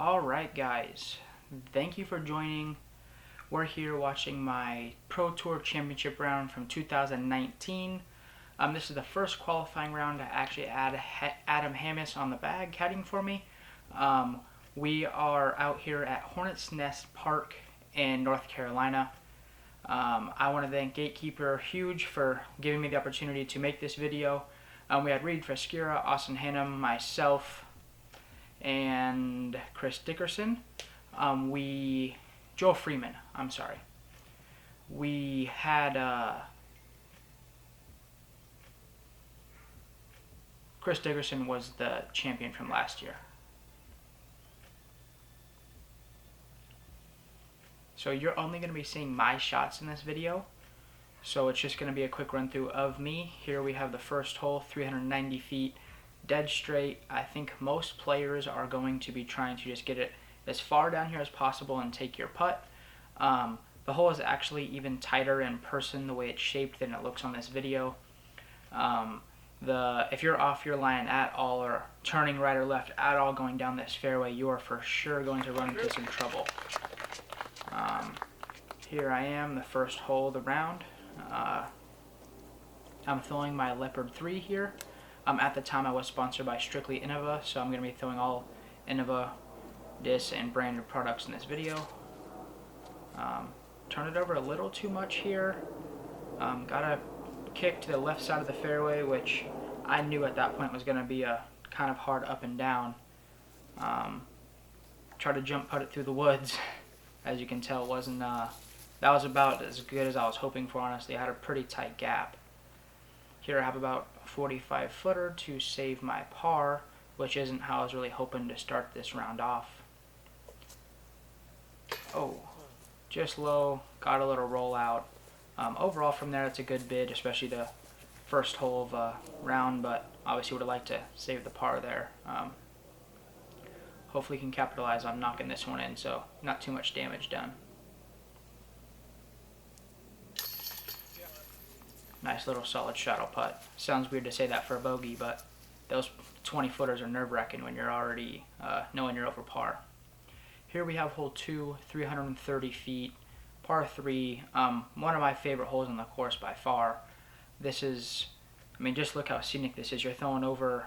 Alright guys, thank you for joining. We're here watching my Pro Tour Championship round from 2019. This is the first qualifying round to actually add Adam Hammis on the bag caddying for me. We are out here at Hornets Nest Park in North Carolina. I want to thank Gatekeeper huge for giving me the opportunity to make this video. We had Reed Frescura, Austin Hannum, myself, and Chris Dickerson. Joel Freeman, I'm sorry. We had Chris Dickerson was the champion from last year. So you're only going to be seeing my shots in this video. So it's just going to be a quick run through of me. Here we have the first hole, 390 feet, dead straight. I think most players are going to be trying to just get it as far down here as possible and take your putt. The hole is actually even tighter in person the way it's shaped than it looks on this video. If you're off your line at all or turning right or left at all going down this fairway, you are for sure going to run into some trouble. Here I am, the first hole of the round. I'm throwing my Leopard 3 here. At the time I was sponsored by Strictly Innova, so I'm going to be throwing all Innova discs and branded products in this video. Turn it over a little too much here. Got a kick to the left side of the fairway, which I knew at that point was going to be a kind of hard up and down. Tried to jump putt it through the woods. As you can tell, that was about as good as I was hoping for, honestly. I had a pretty tight gap. Here I have about a 45 footer to save my par, which isn't how I was really hoping to start this round off. Oh, just low, got a little roll out. Overall from there, it's a good bid, especially the first hole of a round, but obviously would have liked to save the par there. Hopefully can capitalize on knocking this one in, so not too much damage done. Nice little solid shadow putt. Sounds weird to say that for a bogey, but those 20 footers are nerve-wracking when you're already knowing you're over par. Here we have hole 2, 330 feet, par 3. One of my favorite holes on the course by far. This is, I mean, just look how scenic this is. You're throwing over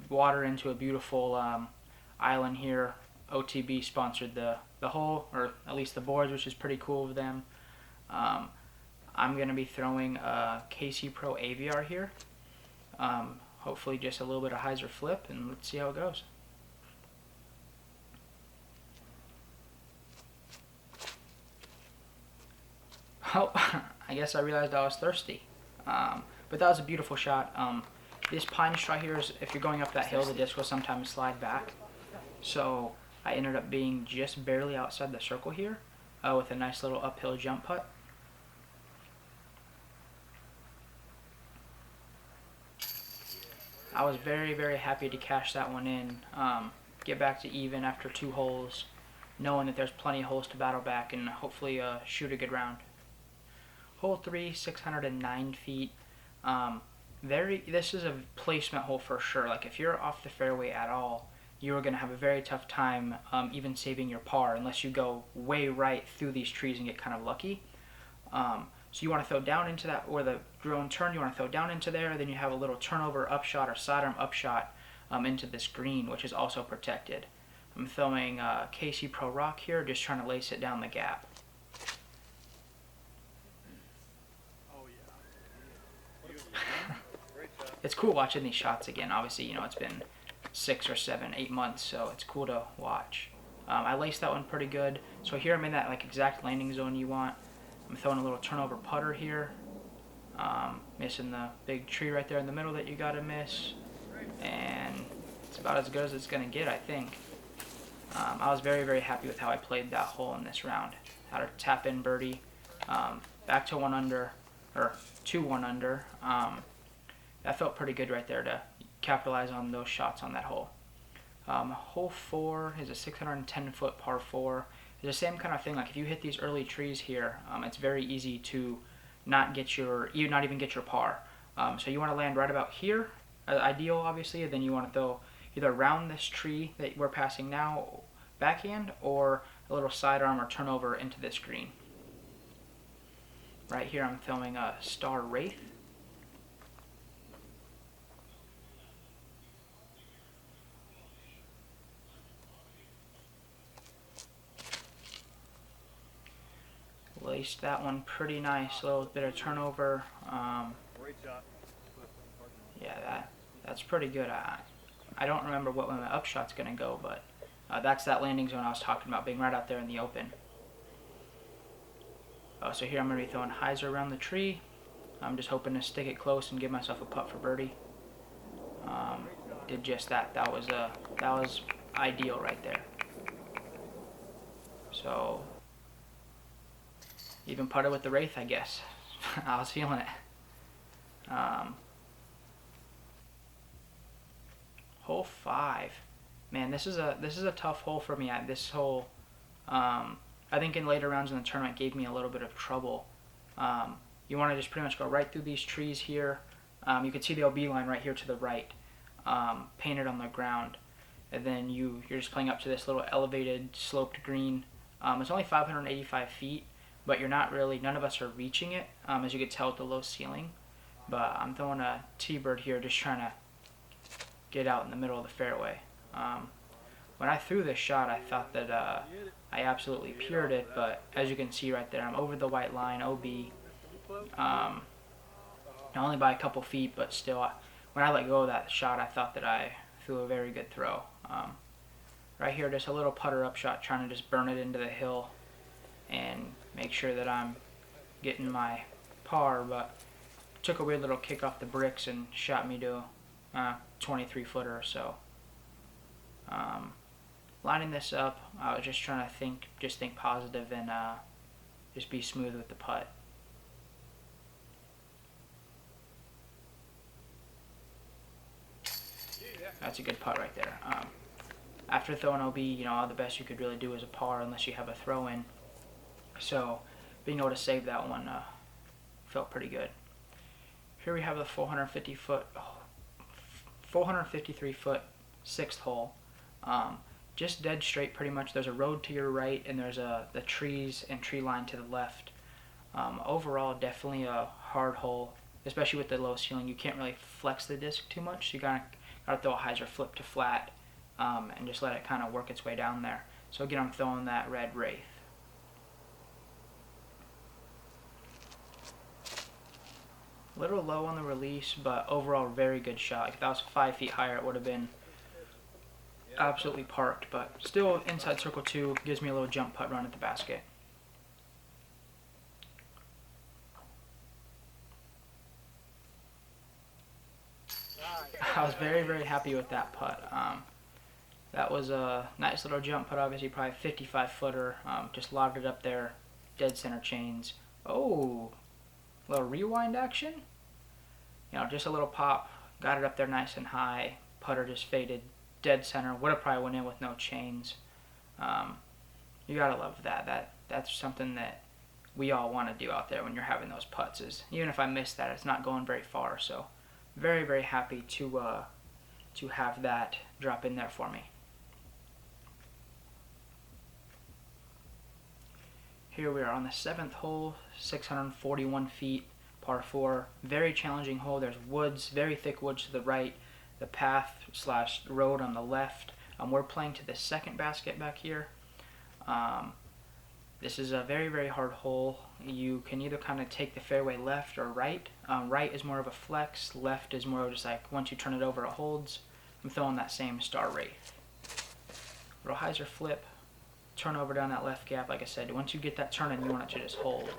water into a beautiful island here. OTB sponsored the hole, or at least the boards, which is pretty cool of them. I'm going to be throwing a KC Pro AVR here. Hopefully just a little bit of hyzer flip, and let's see how it goes. Oh, I guess I realized I was thirsty. But that was a beautiful shot. This pine straw here is, if you're going up that hill, the disc will sometimes slide back. So I ended up being just barely outside the circle here with a nice little uphill jump putt. I was very, very happy to cash that one in, get back to even after 2 holes, knowing that there's plenty of holes to battle back and hopefully shoot a good round. Hole 3, 609 feet. This is a placement hole for sure. Like if you're off the fairway at all, you're going to have a very tough time even saving your par unless you go way right through these trees and get kind of lucky. So you want to throw down into that, where the drone turn, you want to throw down into there, then you have a little turnover upshot or sidearm upshot into this green, which is also protected. I'm throwing KC Pro Rock here, just trying to lace it down the gap. It's cool watching these shots again. Obviously, you know, it's been 6 or 7, 8 months, so it's cool to watch. I laced that one pretty good. So here I'm in that like exact landing zone you want. I'm throwing a little turnover putter here. Missing the big tree right there in the middle that you gotta miss. And it's about as good as it's gonna get, I think. I was very, very happy with how I played that hole in this round. Had a tap in birdie. Back to 1 under, or to 1 under. That felt pretty good right there to capitalize on those shots on that hole. Hole 4 is a 610 foot par 4. It's the same kind of thing. Like if you hit these early trees here, it's very easy to not even get your par. So you want to land right about here, ideal obviously, and then you want to throw either around this tree that we're passing now, backhand or a little sidearm or turnover into this green. Right here I'm filming a Star Wraith. Laced that one pretty nice, a little bit of turnover. Yeah, that's pretty good. I don't remember what way my upshot's going to go, but that's that landing zone I was talking about, being right out there in the open. So here I'm going to be throwing hyzer around the tree. I'm just hoping to stick it close and give myself a putt for birdie. Did just that. That was ideal right there. So even putted with the Wraith, I guess. I was feeling it. Hole 5. Man, this is a tough hole for me. This hole, I think in later rounds in the tournament gave me a little bit of trouble. You want to just pretty much go right through these trees here. You can see the OB line right here to the right, painted on the ground. And then you're just playing up to this little elevated, sloped green. It's only 585 feet, but none of us are reaching it, as you can tell with the low ceiling. But I'm throwing a T-bird here, just trying to get out in the middle of the fairway. When I threw this shot, I thought that I absolutely pured it, but as you can see right there, I'm over the white line, OB. Only by a couple feet, but still, when I let go of that shot, I thought that I threw a very good throw. Right here, just a little putter up shot, trying to just burn it into the hill and make sure that I'm getting my par, but took a weird little kick off the bricks and shot me to 23 footer or so. Lining this up, I was just trying to think positive and just be smooth with the putt. That's a good putt right there. After throwing OB, all the best you could really do is a par unless you have a throw in. So being able to save that one felt pretty good. Here we have the 453 foot sixth hole. Just dead straight pretty much. There's a road to your right and there's the trees and tree line to the left. Overall, definitely a hard hole, especially with the low ceiling. You can't really flex the disc too much. So you gotta throw a hyzer flip to flat and just let it kind of work its way down there. So again, I'm throwing that red Wraith. A little low on the release, but overall very good shot. Like if that was 5 feet higher, it would have been absolutely parked, but still inside circle 2, gives me a little jump putt run at the basket. I was very, very happy with that putt. That was a nice little jump putt, obviously probably 55 footer, just lobbed it up there, dead center chains. Oh, a little rewind action. Just a little pop, got it up there nice and high, putter just faded, dead center, would have probably went in with no chains. You gotta love that. That's something that we all want to do out there when you're having those putts, is even if I miss that, it's not going very far. So very, very happy to have that drop in there for me. Here we are on the 7th hole, 641 feet, par 4. Very challenging hole. There's woods, very thick woods to the right, the path / road on the left. We're playing to the second basket back here. This is a very, very hard hole. You can either kind of take the fairway left or right. Right is more of a flex, left is more of just like once you turn it over it holds. I'm throwing that same Star Wraith. Little hyzer flip, turn over down that left gap. Like I said, once you get that turning, you want it to just hold.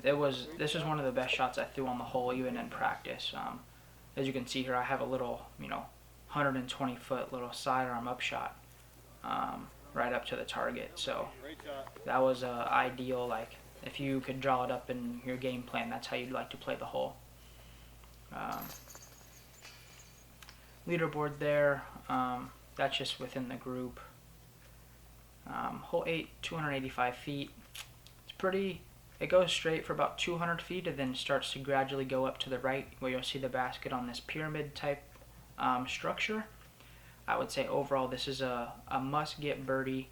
This was one of the best shots I threw on the hole, even in practice. As you can see here, I have a little, 120 foot little sidearm upshot right up to the target. So that was ideal. Like if you could draw it up in your game plan, that's how you'd like to play the hole. Leaderboard there. That's just within the group. Hole 8, 285 feet. It's pretty. It goes straight for about 200 feet and then starts to gradually go up to the right, where you'll see the basket on this pyramid type structure. I would say overall this is a must-get birdie,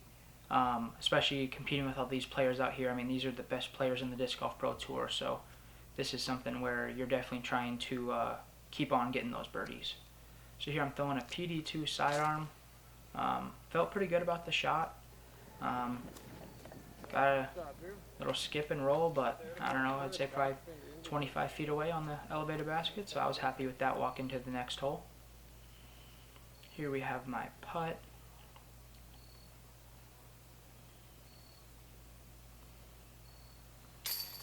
especially competing with all these players out here. I mean, these are the best players in the Disc Golf Pro Tour, so this is something where you're definitely trying to keep on getting those birdies. So here I'm throwing a PD2 sidearm. Felt pretty good about the shot. Got a little skip and roll, but I don't know, I'd say probably 25 feet away on the elevator basket, so I was happy with that walking to the next hole. Here we have my putt.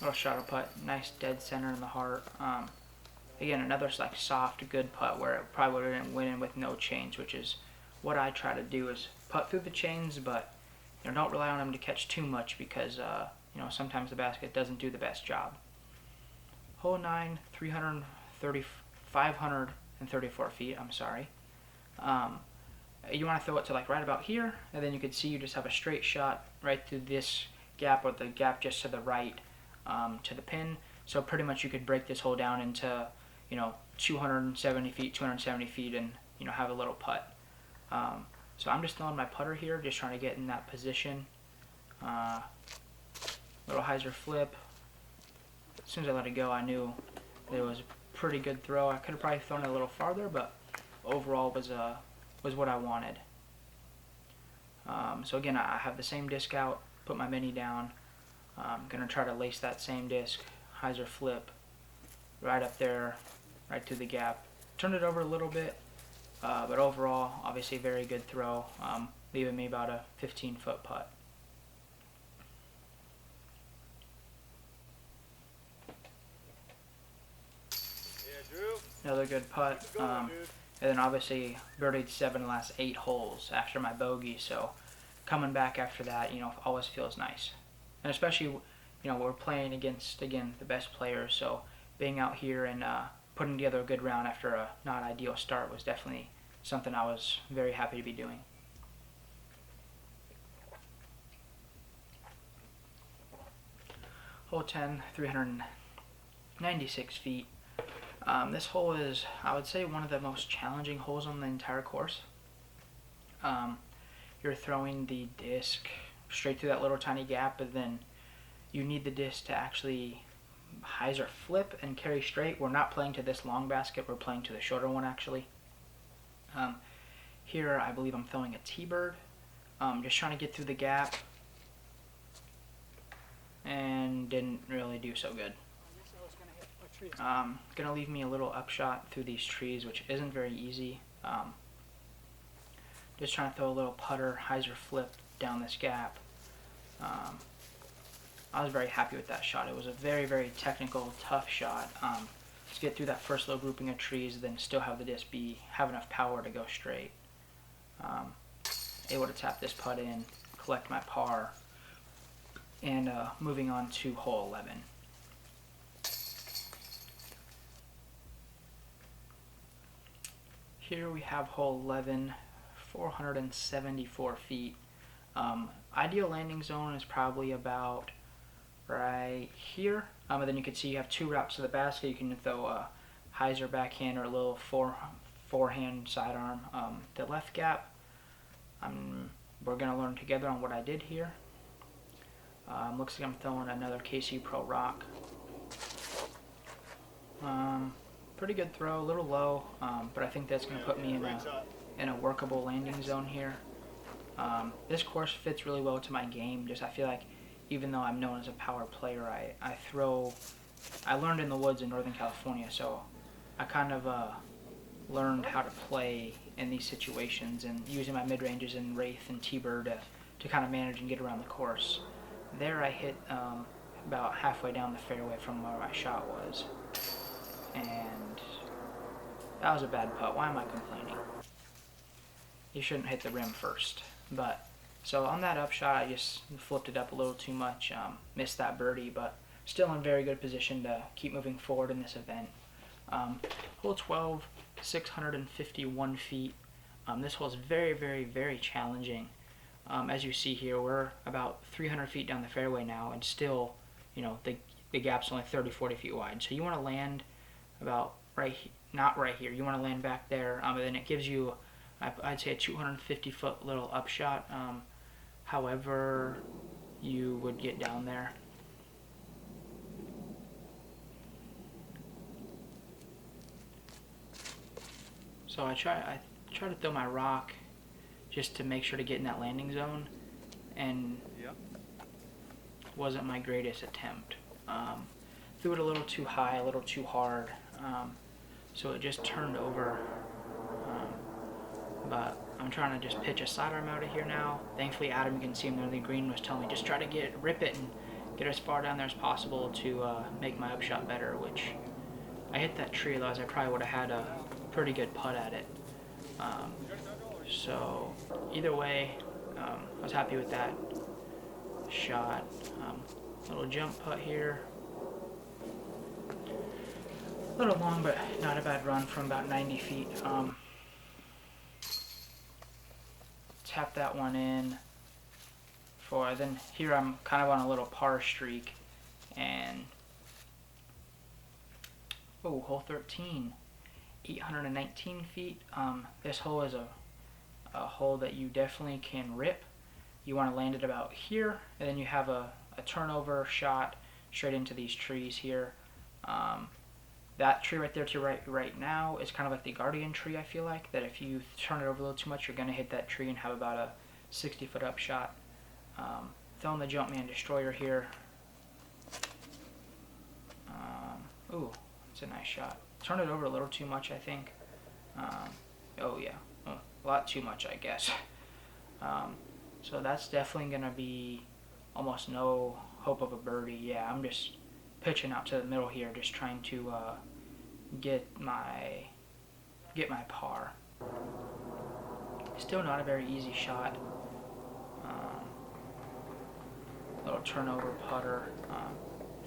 Little shuttle putt, nice dead center in the heart. Again, another like soft, good putt where it probably would have went in with no chains, which is what I try to do, is putt through the chains, but don't rely on them to catch too much because sometimes the basket doesn't do the best job. Hole 9, 534 feet. I'm sorry. You want to throw it to like right about here, and then you can see you just have a straight shot right through this gap, or the gap just to the right to the pin. So pretty much you could break this hole down into 270 feet, and have a little putt. So I'm just throwing my putter here, just trying to get in that position. Little hyzer flip. As soon as I let it go, I knew it was a pretty good throw. I could have probably thrown it a little farther, but overall was what I wanted. So again, I have the same disc out, put my mini down. I'm going to try to lace that same disc, hyzer flip, right up there, right to the gap. Turn it over a little bit. But overall, obviously very good throw, leaving me about a 15-foot putt. Another good putt. And then obviously birdied 7 the last 8 holes after my bogey, so coming back after that, always feels nice. And especially, we're playing against, again, the best players, so being out here and putting together a good round after a not ideal start was definitely something I was very happy to be doing. Hole 10, 396 feet. This hole is, I would say, one of the most challenging holes on the entire course. You're throwing the disc straight through that little tiny gap, but then you need the disc to actually hyzer flip and carry straight. We're not playing to this long basket, we're playing to the shorter one actually. Here I believe I'm throwing a T-bird, just trying to get through the gap, and didn't really do so good. Gonna leave me a little upshot through these trees, which isn't very easy. Just trying to throw a little putter hyzer flip down this gap. I was very happy with that shot. It was a very, very technical, tough shot. To get through that first little grouping of trees, then still have the disc have enough power to go straight. Able to tap this putt in, collect my par, and moving on to hole 11. Here we have hole 11, 474 feet. Ideal landing zone is probably about right here. And then you can see you have 2 routes to the basket. You can throw a hyzer backhand or a little forehand sidearm. The left gap, we're going to learn together on what I did here. Looks like I'm throwing another KC Pro Rock. Pretty good throw, a little low, but I think that's going to put me in a workable landing zone here. This course fits really well to my game. I feel like even though I'm known as a power player, I learned in the woods in Northern California, so I kind of learned how to play in these situations and using my mid-ranges and Wraith and T-Bird to kind of manage and get around the course. There I hit about halfway down the fairway from where my shot was, and that was a bad putt. Why am I complaining? You shouldn't hit the rim first. But so on that upshot, I just flipped it up a little too much, missed that birdie, but still in very good position to keep moving forward in this event. Hole 12, 651 feet. This hole is very, very, very challenging. As you see here, we're about 300 feet down the fairway now, and still, the gap's only 30, 40 feet wide. So you want to land about not right here. You want to land back there, and then it gives you I'd say a 250 foot little upshot. However you would get down there. So I try to throw my rock just to make sure to get in that landing zone, and wasn't my greatest attempt. Threw it a little too high, a little too hard, so it just turned over. But I'm trying to just pitch a sidearm out of here now. Thankfully, Adam, you can see him there in the green, was telling me just try to rip it and get as far down there as possible to make my upshot better, which I hit that tree, otherwise I probably would have had a pretty good putt at it. So either way, I was happy with that shot. Little jump putt here. A little long, but not a bad run from about 90 feet. Tap that one in then here I'm kind of on a little par streak, and hole 13, 819 feet. This hole is a hole that you definitely can rip. You want to land it about here, and then you have a turnover shot straight into these trees here. That tree right there to your right now is kind of like the guardian tree. I feel like that if you turn it over a little too much, you're going to hit that tree and have about a 60-foot upshot. Throwing the Jumpman Destroyer here. It's a nice shot. Turn it over a little too much, I think. A lot too much, I guess. So that's definitely going to be almost no hope of a birdie. Yeah, I'm just pitching out to the middle here, just trying to get my par. Still not a very easy shot. Little turnover putter.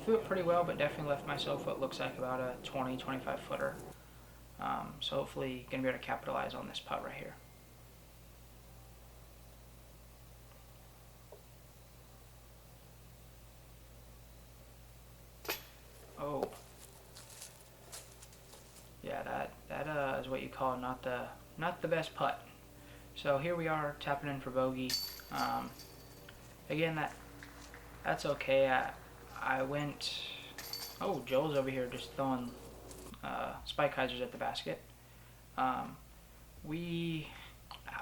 Threw it pretty well, but definitely left myself what looks like about a 20-25 footer. So hopefully gonna be able to capitalize on this putt right here. Yeah, that is what you call not the best putt. So here we are tapping in for bogey. Again, that's okay. I went. Joel's over here just throwing spike hyzers at the basket. I went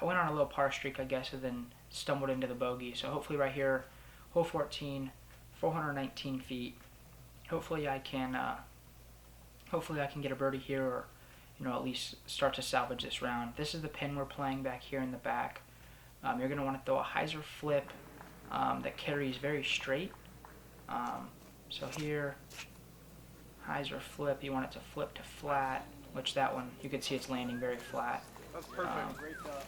on a little par streak, I guess, and then stumbled into the bogey. So hopefully right here, hole 14, 419 feet. Hopefully I can get a birdie here, or at least start to salvage this round. This is the pin we're playing back here in the back. You're going to want to throw a hyzer flip that carries very straight. So here, hyzer flip, you want it to flip to flat, which that one, you can see it's landing very flat. That's perfect. Great shot.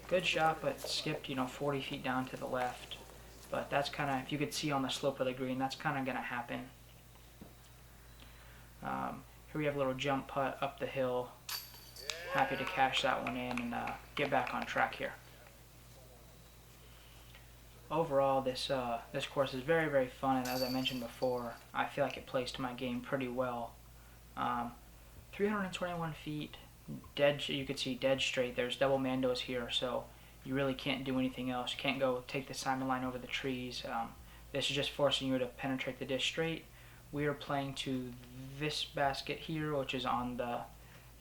Good shot, but skipped, 40 feet down to the left. But that's kind of, if you could see on the slope of the green, that's kind of going to happen. Here we have a little jump putt up the hill. Happy to cash that one in and get back on track here. Overall, this course is very, very fun, and as I mentioned before, I feel like it plays to my game pretty well. 321 feet, dead. You could see dead straight. There's double mandos here, so you really can't do anything else. You can't go take the Simon line over the trees. This is just forcing you to penetrate the disc straight. We are playing to this basket here, which is on the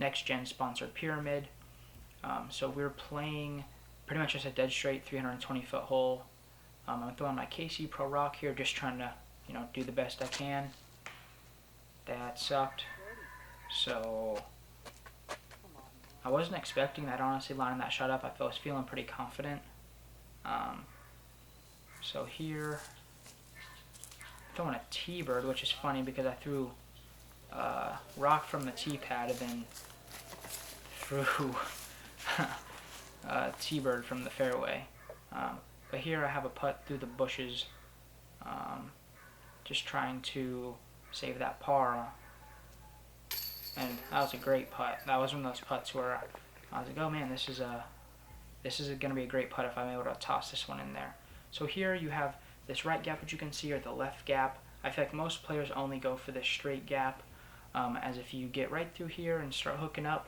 Next Gen sponsored pyramid. So we're playing pretty much just a dead straight 320-foot hole. I'm throwing my KC Pro Rock here, just trying to, do the best I can. That sucked. So I wasn't expecting that, honestly, lining that shot up. I was feeling pretty confident. So here, throwing a T-bird, which is funny because I threw rock from the tee pad and then threw T-bird from the fairway. But here I have a putt through the bushes, just trying to save that par. And that was a great putt. That was one of those putts where I was like, oh man, this is going to be a great putt if I'm able to toss this one in there. So here you have this right gap, which you can see, or the left gap. I feel like most players only go for this straight gap, as if you get right through here and start hooking up,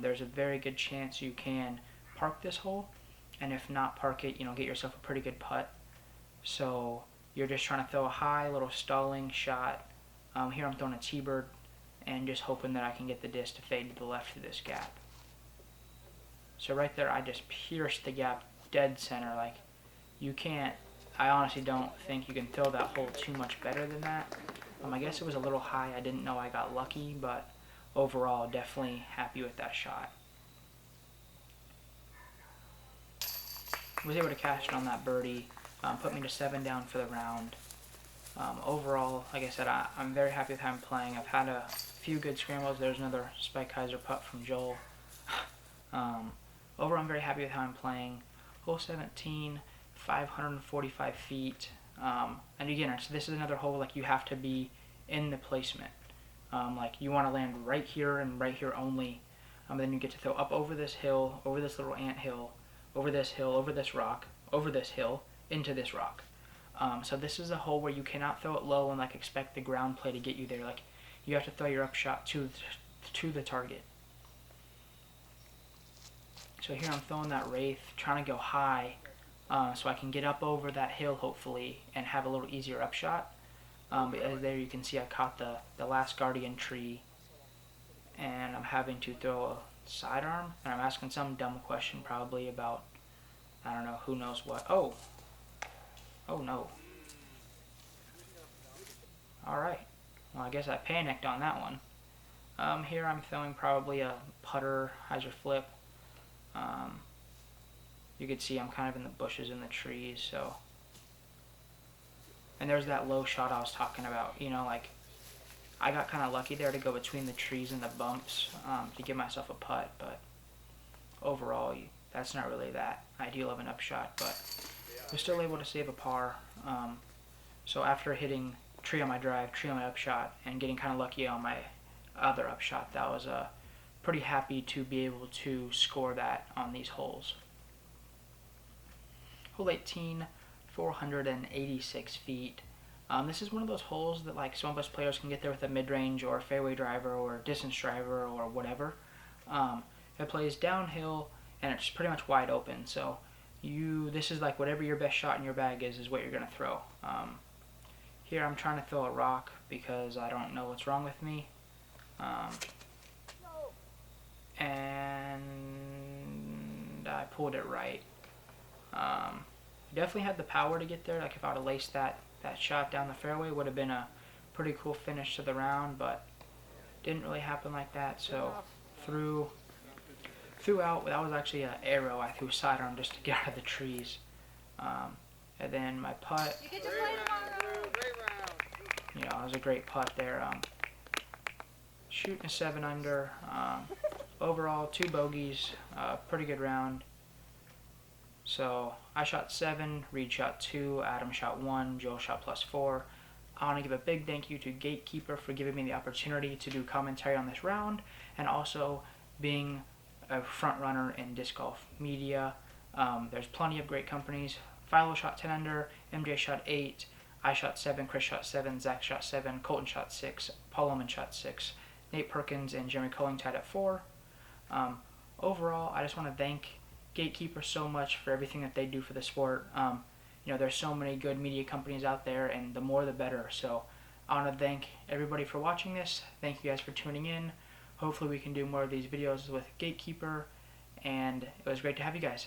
there's a very good chance you can park this hole, and if not park it, get yourself a pretty good putt. So you're just trying to throw a high little stalling shot. Here I'm throwing a T-bird and just hoping that I can get the disc to fade to the left of this gap. So right there I just pierced the gap dead center. Like, you can't, I honestly don't think you can throw that hole too much better than that. I guess it was a little high. I didn't know I got lucky, but overall definitely happy with that shot. Was able to cash it on that birdie, put me to 7 down for the round. Overall, like I said, I'm very happy with how I'm playing. I've had a few good scrambles. There's another Spike Heiser putt from Joel. Overall, I'm very happy with how I'm playing. Hole 17, 545 feet. And again, so this is another hole, like, you have to be in the placement. Like, you want to land right here and right here only. Then you get to throw up over this hill, over this little ant hill, over this hill, over this rock, over this hill, into this rock. So this is a hole where you cannot throw it low and like expect the ground play to get you there. Like, you have to throw your up shot to the target. So here I'm throwing that Wraith, trying to go high, so I can get up over that hill hopefully and have a little easier up shot. But as there you can see, I caught the last guardian tree, and I'm having to throw a sidearm, and I'm asking some dumb question probably about, I don't know, who knows what. Oh no. Alright, well, I guess I panicked on that one. Here I'm throwing probably a putter Heiser flip. You can see I'm kind of in the bushes and the trees, so. And there's that low shot I was talking about, like, I got kind of lucky there to go between the trees and the bumps to give myself a putt, but overall, that's not really that ideal of an upshot, but I was still able to save a par. So after hitting tree on my drive, tree on my upshot, and getting kind of lucky on my other upshot, that was pretty happy to be able to score that on these holes. Hole 18, 486 feet. This is one of those holes that, like, some of us players can get there with a mid-range or a fairway driver or a distance driver or whatever. It plays downhill and it's pretty much wide open. So this is like whatever your best shot in your bag is what you're gonna throw. Here I'm trying to throw a rock because I don't know what's wrong with me. And I pulled it right. Definitely had the power to get there. Like, if I would have laced that shot down the fairway, would have been a pretty cool finish to the round, but didn't really happen like that. So threw out. That was actually an arrow. I threw sidearm just to get out of the trees. And then my putt. You get to play tomorrow. It was a great putt there. Shooting a 7 under. Overall, 2 bogeys. Pretty good round. So I shot 7, Reed shot 2, Adam shot 1, Joel shot +4. I want to give a big thank you to Gatekeeper for giving me the opportunity to do commentary on this round, and also being a front runner in disc golf media. There's plenty of great companies. Philo shot 10 under, MJ shot 8, I shot 7, Chris shot 7, Zach shot 7, Colton shot 6, Paul Ullman shot 6, Nate Perkins and Jeremy Colling tied at 4. Overall, I just want to thank Gatekeeper so much for everything that they do for the sport. There's so many good media companies out there, and the more the better. So I want to thank everybody for watching this. Thank you guys for tuning in. Hopefully we can do more of these videos with Gatekeeper, and it was great to have you guys.